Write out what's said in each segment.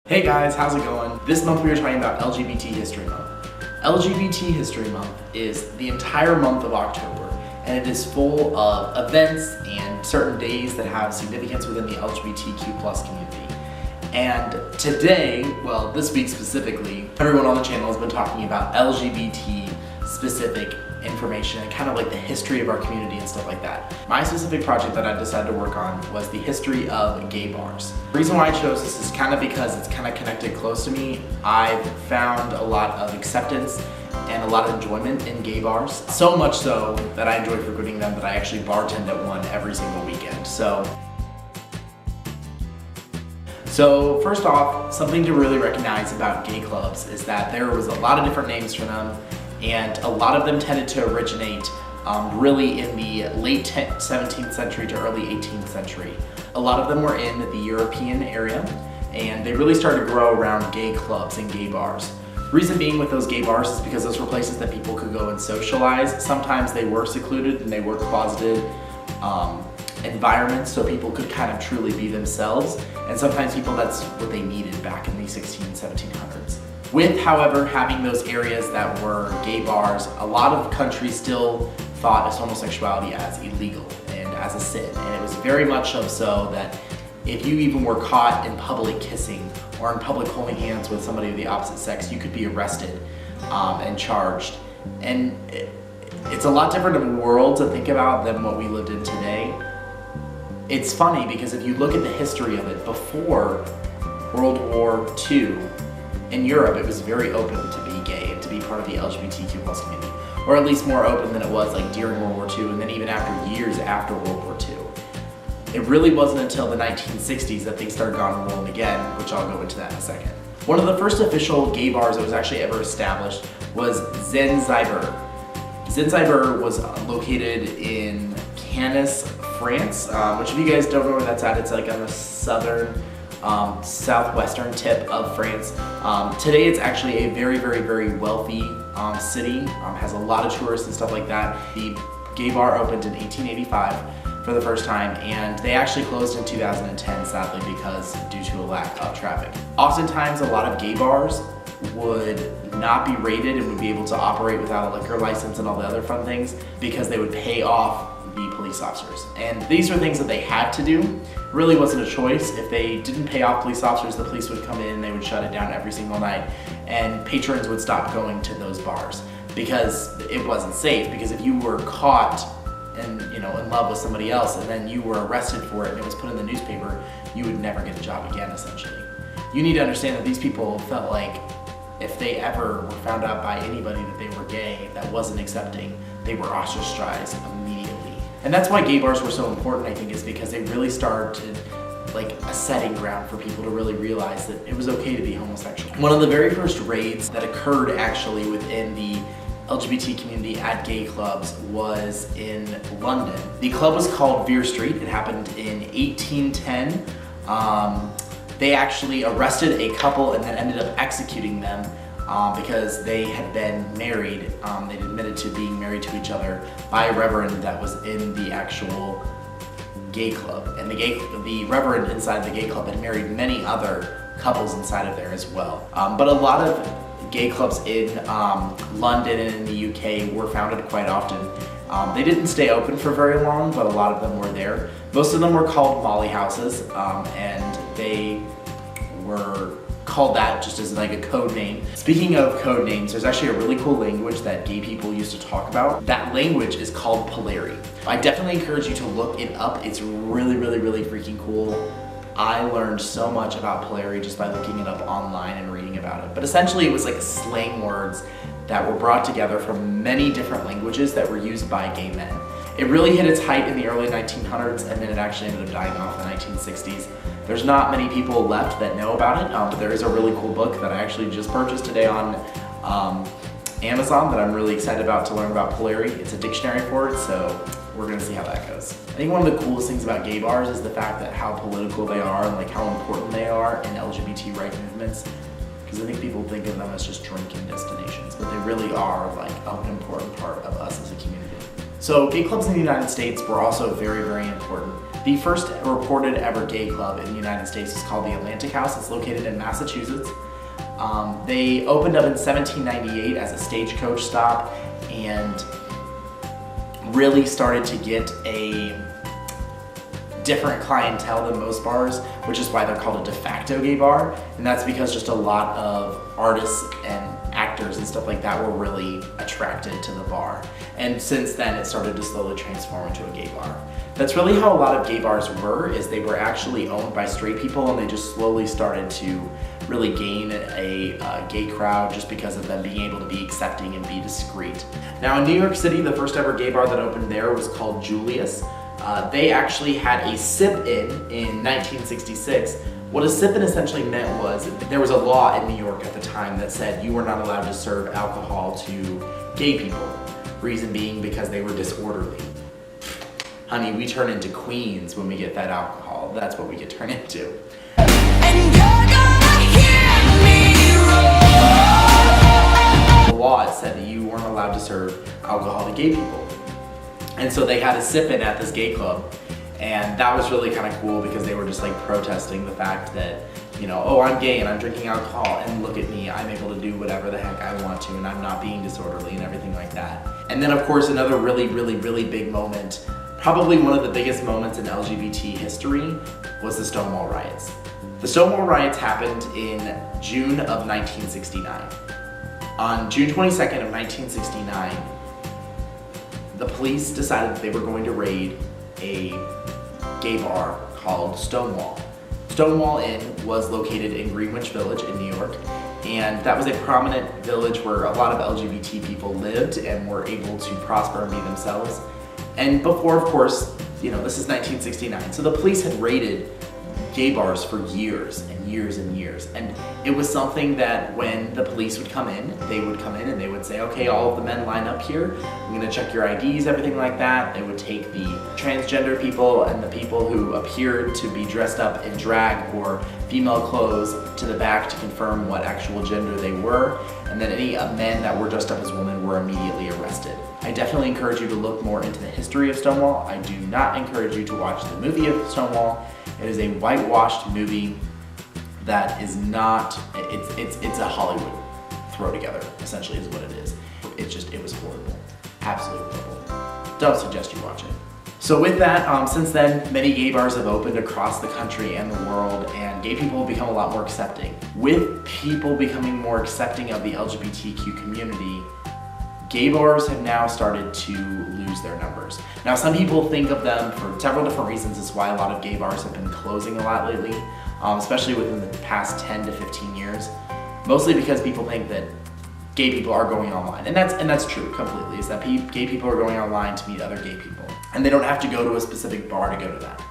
Hey guys, how's it going? This month we are talking about LGBT History Month. LGBT History Month is the entire month of October, and it is full of events and certain days that have significance within the LGBTQ+ community. And today, well, this week specifically, everyone on the channel has been talking about LGBT specific information and kind of like the history of our community and stuff like that. My specific project that I decided to work on was the history of gay bars. The reason why I chose this is kind of because it's kind of connected close to me. I've found a lot of acceptance and a lot of enjoyment in gay bars. So much so that I enjoy frequenting them that I actually bartend at one every single weekend. So first off, something to really recognize about gay clubs is that there was a lot of different names for them, and a lot of them tended to originate really in the late 17th century to early 18th century. A lot of them were in the European area, and they really started to grow around gay clubs and gay bars. Reason being with those gay bars is because those were places that people could go and socialize. Sometimes they were secluded and they were closeted environments so people could kind of truly be themselves, and sometimes that's what they needed back in the 1700s. With, however, having those areas that were gay bars, a lot of countries still thought of homosexuality as illegal and as a sin, and it was very much so that if you even were caught in public kissing or in public holding hands with somebody of the opposite sex, you could be arrested and charged. And it's a lot different of a world to think about than what we lived in today. It's funny because if you look at the history of it, before World War II, in Europe, it was very open to be gay and to be part of the LGBTQ+ community, or at least more open than it was like during World War II and then even after years after World War II. It really wasn't until the 1960s that things started going rolling again, which I'll go into that in a second. One of the first official gay bars that was actually ever established was Zanzibar. Zanzibar was located in Cannes, France, which if you guys don't know where that's at, it's like on the southwestern tip of France. Today it's actually a very, very, very wealthy city, has a lot of tourists and stuff like that. The gay bar opened in 1885 for the first time, and they actually closed in 2010, sadly, because due to a lack of traffic. Oftentimes, a lot of gay bars would not be rated and would be able to operate without a liquor license and all the other fun things because they would pay off the police officers. And these are things that they had to do. It really wasn't a choice. If they didn't pay off police officers, the police would come in and they would shut it down every single night, and patrons would stop going to those bars because it wasn't safe. Because if you were caught and in love with somebody else and then you were arrested for it and it was put in the newspaper, you would never get a job again, essentially. You need to understand that these people felt like if they ever were found out by anybody that they were gay that wasn't accepting, they were ostracized immediately. And that's why gay bars were so important, I think, is because they really started like a setting ground for people to really realize that it was okay to be homosexual. One of the very first raids that occurred actually within the LGBT community at gay clubs was in London. The club was called Vere Street. It happened in 1810. They actually arrested a couple and then ended up executing them because they had been married. They'd admitted to being married to each other by a reverend that was in the actual gay club. And the reverend inside the gay club had married many other couples inside of there as well. But a lot of gay clubs in London and in the UK were founded quite often. They didn't stay open for very long, but a lot of them were there. Most of them were called Molly houses, and they were called that just as like a code name. Speaking of code names, there's actually a really cool language that gay people used to talk about. That language is called Polari. I definitely encourage you to look it up. It's really, really, really freaking cool. I learned so much about Polari just by looking it up online and reading about it. But essentially it was like slang words that were brought together from many different languages that were used by gay men. It really hit its height in the early 1900s, and then it actually ended up dying off in the 1960s. There's not many people left that know about it, but there is a really cool book that I actually just purchased today on Amazon that I'm really excited about to learn about Polari. It's a dictionary for it, so we're gonna see how that goes. I think one of the coolest things about gay bars is the fact that how political they are and like how important they are in LGBT right movements. Because I think people think of them as just drinking destinations, but they really are like an important part of us as a community. So gay clubs in the United States were also very, very important. The first reported ever gay club in the United States is called the Atlantic House. It's located in Massachusetts. They opened up in 1798 as a stagecoach stop and really started to get a different clientele than most bars, which is why they're called a de facto gay bar. And that's because just a lot of artists and actors and stuff like that were really attracted to the bar. And since then, it started to slowly transform into a gay bar. That's really how a lot of gay bars were, is they were actually owned by straight people, and they just slowly started to really gain a gay crowd just because of them being able to be accepting and be discreet. Now in New York City, the first ever gay bar that opened there was called Julius. They actually had a sip-in 1966. What a sip-in essentially meant was there was a law in New York at the time that said you were not allowed to serve alcohol to gay people. Reason being because they were disorderly. Honey, we turn into queens when we get that alcohol. That's what we get turned into. And you're gonna hear me roar. The law said that you weren't allowed to serve alcohol to gay people. And so they had a sip-in at this gay club, and that was really kind of cool because they were just like protesting the fact that, you know, oh, I'm gay and I'm drinking alcohol, and look at me, I'm able to do whatever the heck I want to, and I'm not being disorderly and everything like that. And then of course another really big moment, probably one of the biggest moments in LGBT history, was the Stonewall riots. The Stonewall riots happened in June of 1969. On June 22nd of 1969, the police decided that they were going to raid a gay bar called Stonewall. Stonewall Inn was located in Greenwich Village in New York, and that was a prominent village where a lot of LGBT people lived and were able to prosper and be themselves. And before, of course, you know, this is 1969, so the police had raided gay bars for years and years and years. And it was something that when the police would come in, they would come in and they would say, okay, all of the men line up here. I'm gonna check your IDs, everything like that. They would take the transgender people and the people who appeared to be dressed up in drag or female clothes to the back to confirm what actual gender they were. And then any men that were dressed up as women were immediately arrested. I definitely encourage you to look more into the history of Stonewall. I do not encourage you to watch the movie of Stonewall. It is a whitewashed movie that is not, it's a Hollywood throw together, essentially is what it is. It was horrible, absolutely horrible. Don't suggest you watch it. So with that, since then, many gay bars have opened across the country and the world, and gay people have become a lot more accepting. With people becoming more accepting of the LGBTQ community, gay bars have now started to lose their numbers. Now, some people think of them for several different reasons. It's why a lot of gay bars have been closing a lot lately, especially within the past 10 to 15 years. Mostly because people think that gay people are going online, and that's true completely. Is that gay people are going online to meet other gay people, and they don't have to go to a specific bar to go to that.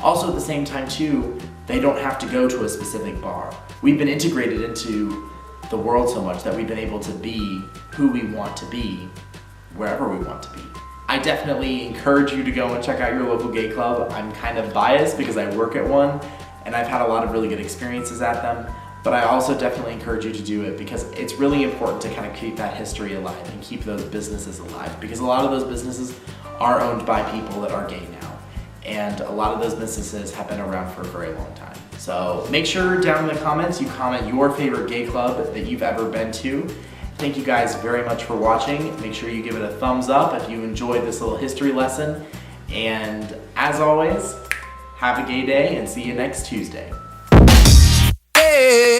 Also, at the same time too, they don't have to go to a specific bar. We've been integrated into the world so much that we've been able to be who we want to be wherever we want to be. I definitely encourage you to go and check out your local gay club. I'm kind of biased because I work at one and I've had a lot of really good experiences at them, but I also definitely encourage you to do it because it's really important to kind of keep that history alive and keep those businesses alive, because a lot of those businesses are owned by people that are gay now, and a lot of those businesses have been around for a very long time. So make sure down in the comments you comment your favorite gay club that you've ever been to. Thank you guys very much for watching. Make sure you give it a thumbs up if you enjoyed this little history lesson. And as always, have a gay day and see you next Tuesday. Hey.